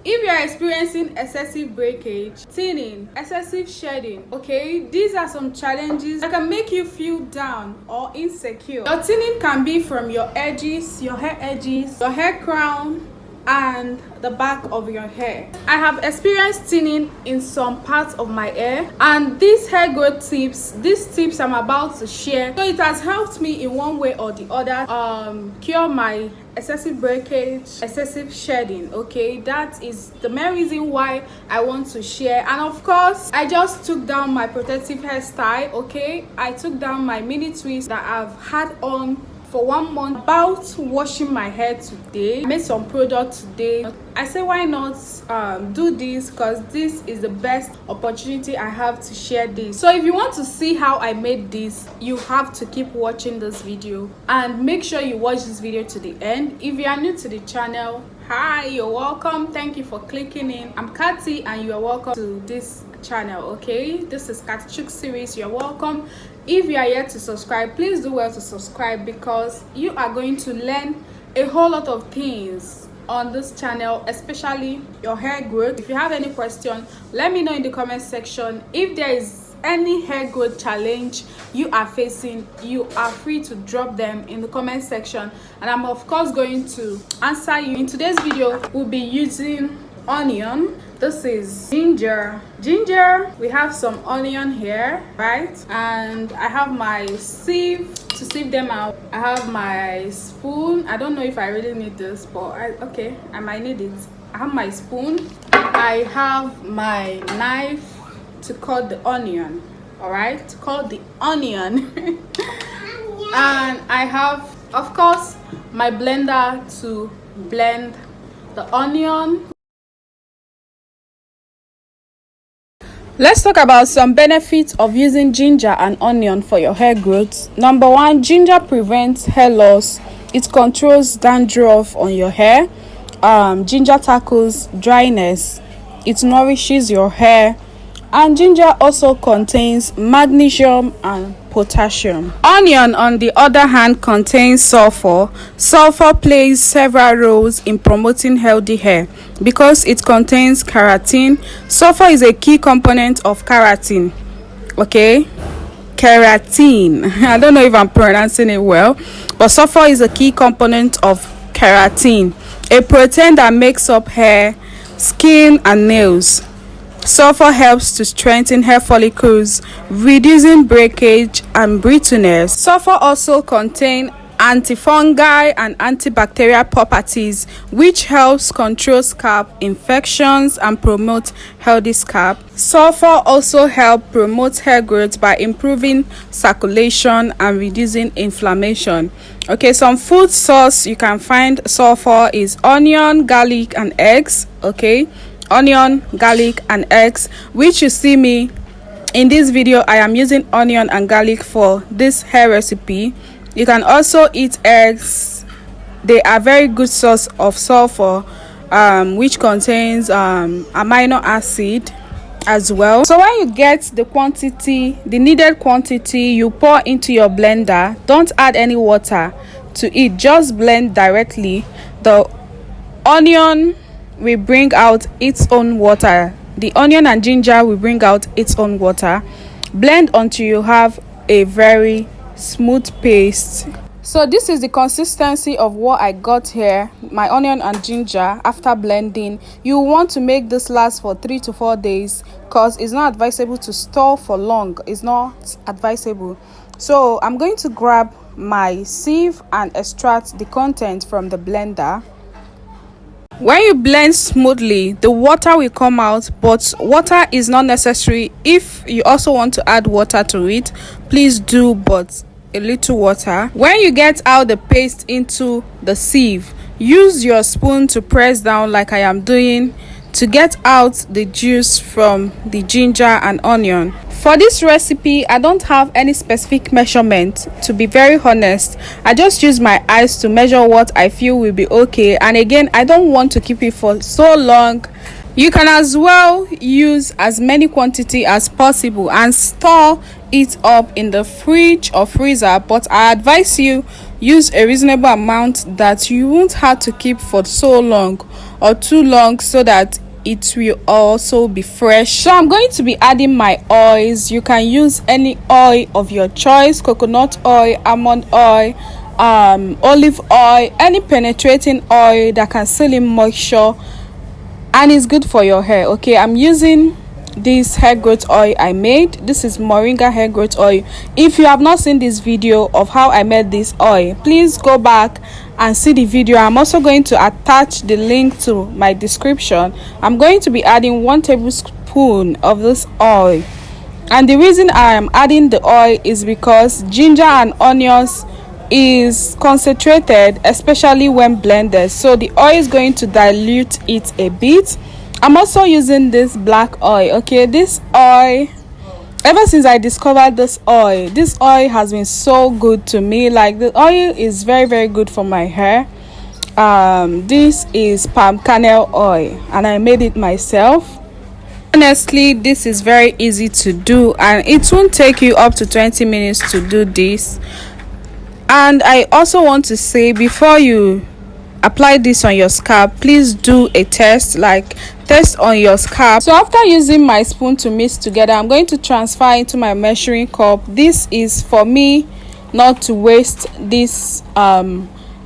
If you are experiencing excessive breakage, thinning, excessive shedding, okay, these are some challenges that can make you feel down or insecure. Your thinning can be from your edges, your hair crown, and the back of your hair. I have experienced thinning in some parts of my hair, and these hair growth tips, I'm about to share, so it has helped me in one way or the other cure my excessive breakage, excessive shedding. Okay, that is the main reason why I want to share. And of course, I just took down my protective hairstyle. Okay, I took down my mini twist that I've had on for 1 month. About washing my hair today, I made some product today. I say why not do this, because this is the best opportunity I have to share this. So if you want to see how I made this, you have to keep watching this video, and make sure you watch this video to the end. If you are new to the channel, hi, you're welcome. Thank you for clicking in. I'm Kati and you are welcome to this channel. Okay, this is Kati Chuk series. You're welcome. If you are yet to subscribe, please do well to subscribe, because you are going to learn a whole lot of things on this channel, especially your hair growth. If you have any question, let me know in the comment section. If there is any hair growth challenge you are facing, you are free to drop them in the comment section, and I'm of course going to answer you. In today's video, we'll be using onion. This is ginger. We have some onion here, right? And I have my sieve to sieve them out. I have my spoon. I don't know if I really need this, but okay, I might need it. I have my spoon. I have my knife to cut the onion. All right, to cut the onion. And I have, of course, my blender to blend the onion. Let's talk about some benefits of using ginger and onion for your hair growth. Number 1, ginger prevents hair loss. It controls dandruff on your hair. Ginger tackles dryness. It nourishes your hair. And ginger also contains magnesium and potassium. Onion, on the other hand, contains sulfur. Sulfur plays several roles in promoting healthy hair because it contains keratin. Sulfur is a key component of keratin. Okay, keratin. I don't know if I'm pronouncing it well, but sulfur is a key component of keratin, a protein that makes up hair, skin, and nails. Sulfur helps to strengthen hair follicles, reducing breakage and brittleness. Sulfur also contains antifungal and antibacterial properties, which helps control scalp infections and promote healthy scalp. Sulfur also helps promote hair growth by improving circulation and reducing inflammation. Okay, some food source you can find sulfur is onion, garlic, and eggs. Okay, onion, garlic, and eggs, which you see me in this video. I am using onion and garlic for this hair recipe. You can also eat eggs. They are very good source of sulfur, which contains amino acid as well. So when you get the needed quantity, you pour into your blender. Don't add any water to it, just blend directly. The onion will bring out its own water. The onion and ginger will bring out its own water. Blend until you have a very smooth paste. So this is the consistency of what I got here, my onion and ginger. After blending, you want to make this last for 3 to 4 days, because it's not advisable to store for long. It's not advisable. So I'm going to grab my sieve and extract the content from the blender. When you blend smoothly, the water will come out, but water is not necessary. If you also want to add water to it, please do, but a little water. When you get out the paste into the sieve, use your spoon to press down like I am doing to get out the juice from the ginger and onion. For this recipe, I don't have any specific measurement, to be very honest. I just use my eyes to measure what I feel will be okay, and again, I don't want to keep it for so long. You can as well use as many quantity as possible and store it up in the fridge or freezer, but I advise you use a reasonable amount that you won't have to keep for so long or too long, so that it will also be fresh. So I'm going to be adding my oils. You can use any oil of your choice: coconut oil, almond oil, olive oil, any penetrating oil that can seal in moisture and is good for your hair. Okay, I'm using this hair growth oil I made. This is moringa hair growth oil. If you have not seen this video of how I made this oil, please go back and see the video. I'm also going to attach the link to my description. I'm going to be adding 1 tablespoon of this oil, and the reason I am adding the oil is because ginger and onions is concentrated, especially when blended, so the oil is going to dilute it a bit. I'm also using this black oil. Okay, this oil, ever since I discovered this oil has been so good to me. Like, the oil is very, very good for my hair. This is palm kernel oil, and I made it myself. Honestly, this is very easy to do, and it won't take you up to 20 minutes to do this. And I also want to say, before you apply this on your scalp, please do a test, like test on your scalp. So after using my spoon to mix together, I'm going to transfer into my measuring cup. This is for me not to waste this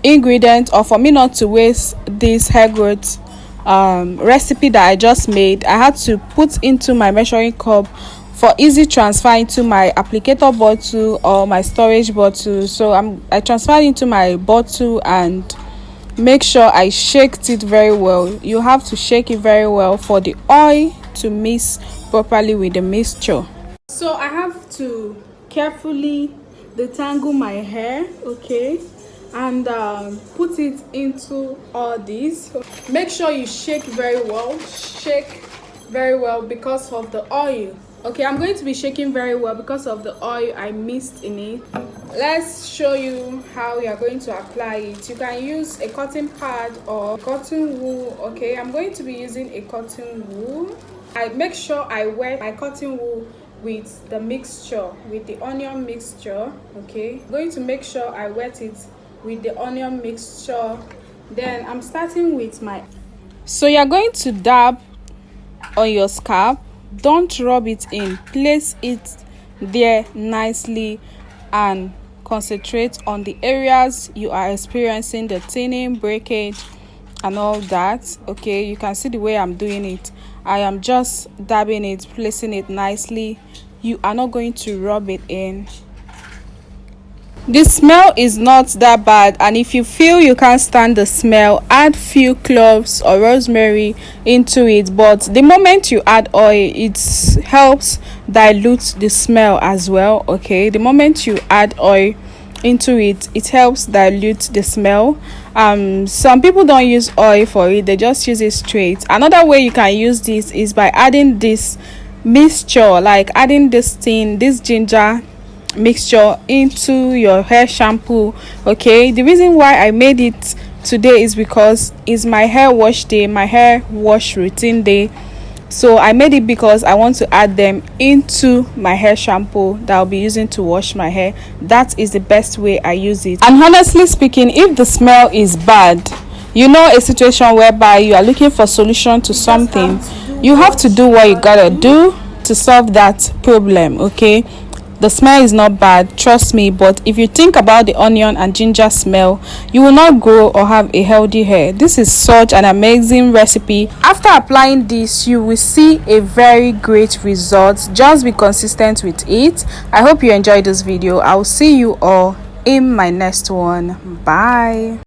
ingredient, or for me not to waste this hair growth recipe that I just made. I had to put into my measuring cup for easy transfer into my applicator bottle or my storage bottle. So I transferred into my bottle and make sure I shaked it very well. You have to shake it very well for the oil to mix properly with the mixture. So I have to carefully detangle my hair, okay, and put it into all this. Make sure you shake very well, because of the oil. Okay, I'm going to be shaking very well because of the oil I mixed in it. Let's show you how you are going to apply it. You can use a cotton pad or cotton wool. Okay, I'm going to be using a cotton wool. I make sure I wet my cotton wool with the mixture, with the onion mixture. Okay, I'm going to make sure I wet it with the onion mixture. Then I'm starting with my, so you're going to dab on your scalp. Don't rub it in, place it there nicely and concentrate on the areas you are experiencing the thinning, breakage and all that. Okay, you can see the way I'm doing it. I am just dabbing it, placing it nicely. You are not going to rub it in. The smell is not that bad, and if you feel you can't stand the smell, add few cloves or rosemary into it. But the moment you add oil, it helps dilute the smell as well. Okay, the moment you add oil into it, it helps dilute the smell. Some people don't use oil for it, they just use it straight. Another way you can use this is by adding this mixture, like adding this ginger mixture into your hair shampoo. Okay, the reason why I made it today is because it's my hair wash day, my hair wash routine day. So I made it because I want to add them into my hair shampoo that I'll be using to wash my hair. That is the best way I use it. And honestly speaking, if the smell is bad, you know, a situation whereby you are looking for solution to something, you have to do what you gotta do to solve that problem. Okay, the smell is not bad, trust me, but if you think about the onion and ginger smell, you will not grow or have a healthy hair. This is such an amazing recipe. After applying this, you will see a very great result. Just be consistent with it. I hope you enjoyed this video. I will see you all in my next one. Bye.